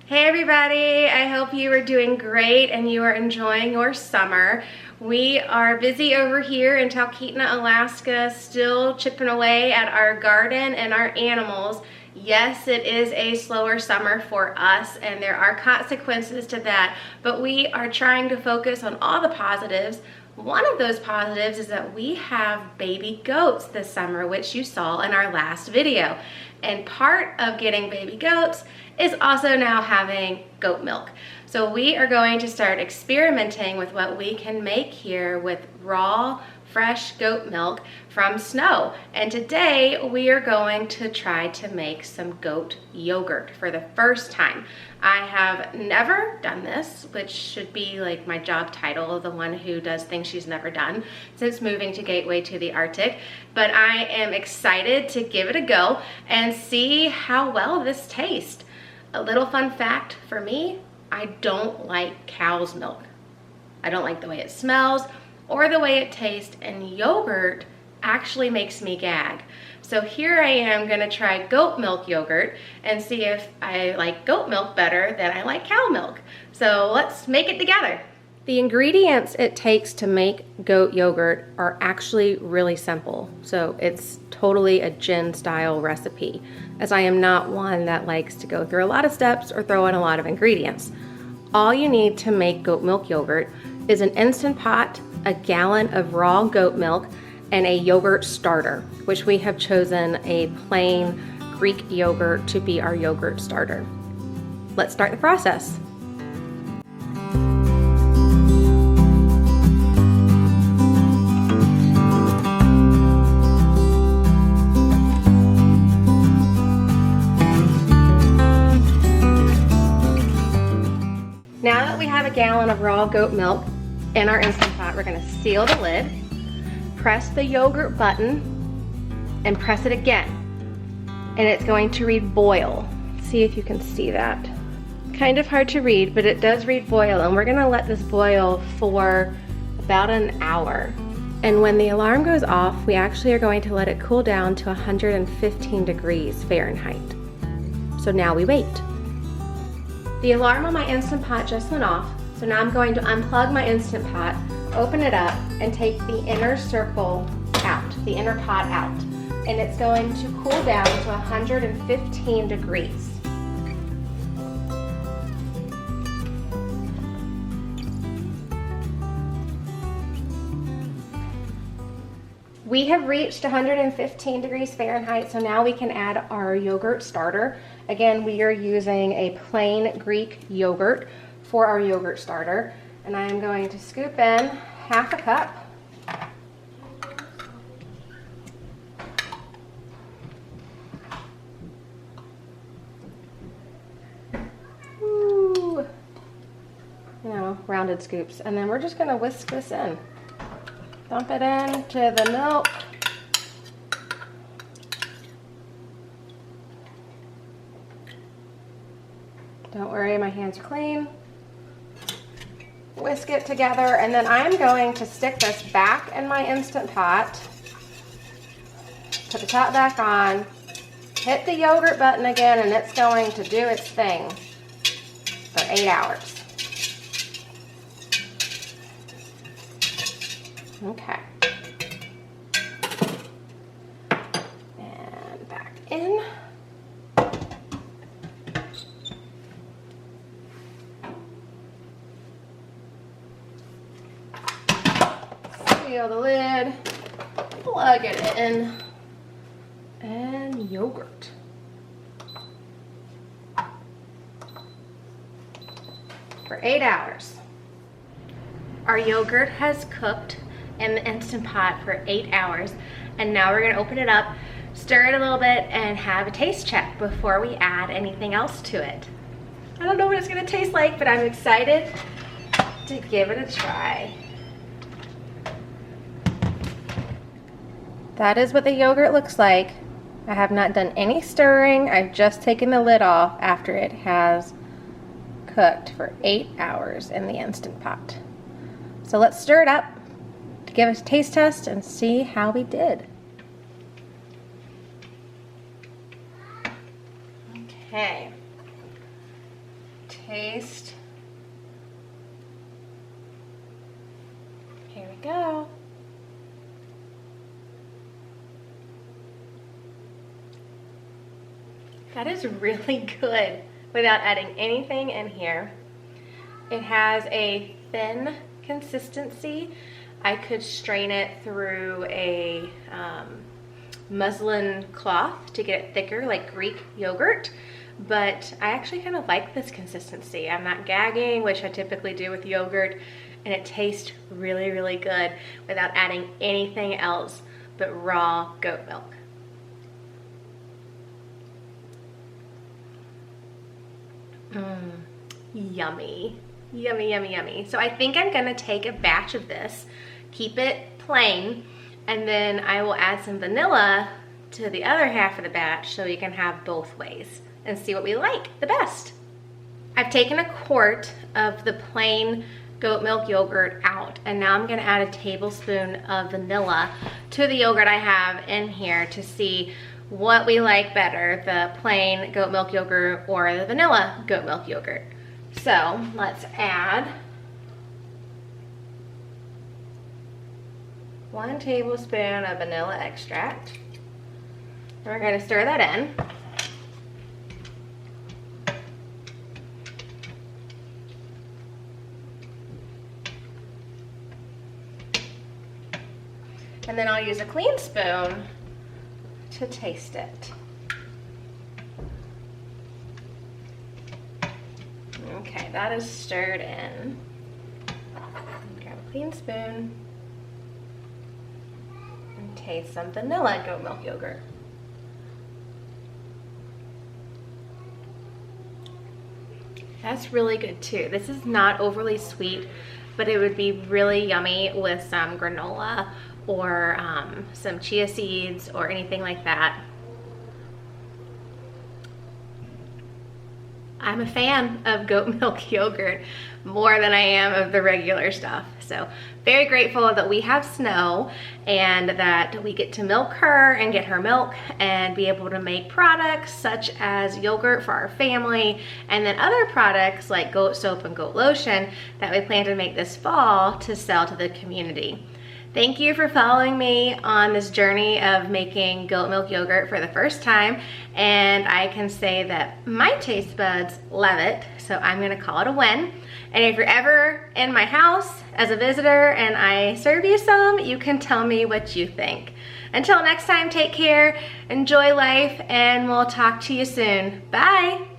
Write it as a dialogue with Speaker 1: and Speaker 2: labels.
Speaker 1: Hey everybody, I hope you are doing great and you are enjoying your summer. We are busy over here in Talkeetna, Alaska, still chipping away at our garden and our animals. Yes, it is a slower summer for us and there are consequences to that, but we are trying to focus on all the positives. One of those positives is that we have baby goats this summer, which you saw in our last video. And part of getting baby goats is also now having goat milk. So we are going to start experimenting with what we can make here with raw, fresh goat milk from snow. And today we are going to try to make some goat yogurt for the first time. I have never done this, which should be like my job title, the one who does things she's never done since moving to Gateway to the Arctic. But I am excited to give it a go and see how well this tastes. A little fun fact for me, I don't like cow's milk. I don't like the way it smells or the way it tastes, and yogurt actually makes me gag. So here I am gonna try goat milk yogurt and see if I like goat milk better than I like cow milk. So let's make it together. The ingredients it takes to make goat yogurt are actually really simple. So it's totally a Jen style recipe, as I am not one that likes to go through a lot of steps or throw in a lot of ingredients. All you need to make goat milk yogurt is an Instant Pot, a gallon of raw goat milk, and a yogurt starter, which we have chosen a plain Greek yogurt to be our yogurt starter. Let's start the process. Now that we have a gallon of raw goat milk in our Instant Pot, we're gonna seal the lid, press the yogurt button, and press it again. And it's going to read boil. See if you can see that. Kind of hard to read, but it does read boil, and we're gonna let this boil for about an hour. And when the alarm goes off, we actually are going to let it cool down to 115 degrees Fahrenheit. So now we wait. The alarm on my Instant Pot just went off, so now I'm going to unplug my Instant Pot, open it up, and take the inner circle out, the inner pot out. And it's going to cool down to 115 degrees. We have reached 115 degrees Fahrenheit, so now we can add our yogurt starter. Again, we are using a plain Greek yogurt for our yogurt starter. And I am going to scoop in half a cup. Ooh. You know, rounded scoops. And then we're just gonna whisk this in. Dump it into the milk. Don't worry, my hands are clean. Whisk it together, and then I'm going to stick this back in my Instant Pot. Put the top back on. Hit the yogurt button again, and it's going to do its thing for 8 hours. Okay. And back in. Seal the lid, plug it in, and yogurt. For 8 hours. Our yogurt has cooked in the Instant Pot for 8 hours, and now we're gonna open it up, stir it a little bit, and have a taste check before we add anything else to it. I don't know what it's gonna taste like, but I'm excited to give it a try. That is what the yogurt looks like. I have not done any stirring. I've just taken the lid off after it has cooked for 8 hours in the Instant Pot. So let's stir it up to give us a taste test and see how we did. Okay. taste. Here we go. That is really good without adding anything in here. It has a thin consistency. I could strain it through a muslin cloth to get it thicker, like Greek yogurt, but I actually kind of like this consistency. I'm not gagging, which I typically do with yogurt, and it tastes really, really good without adding anything else but raw goat milk. Yummy. Yummy, yummy, yummy. So I think I'm gonna take a batch of this, keep it plain, and then I will add some vanilla to the other half of the batch so you can have both ways and see what we like the best. I've taken a quart of the plain goat milk yogurt out, and now I'm gonna add a tablespoon of vanilla to the yogurt I have in here to see what we like better, the plain goat milk yogurt or the vanilla goat milk yogurt. So let's add 1 tablespoon of vanilla extract. We're going to stir that in. And then I'll use a clean spoon to taste it. Okay, that is stirred in. Grab a clean spoon and taste some vanilla goat milk yogurt. That's really good too. This is not overly sweet, but it would be really yummy with some granola or some chia seeds or anything like that. I'm a fan of goat milk yogurt more than I am of the regular stuff. So very grateful that we have Snow and that we get to milk her and get her milk and be able to make products such as yogurt for our family, and then other products like goat soap and goat lotion that we plan to make this fall to sell to the community. Thank you for following me on this journey of making goat milk yogurt for the first time, and I can say that my taste buds love it, so I'm gonna call it a win. And if you're ever in my house as a visitor and I serve you some, you can tell me what you think. Until next time, take care, enjoy life, and we'll talk to you soon. Bye.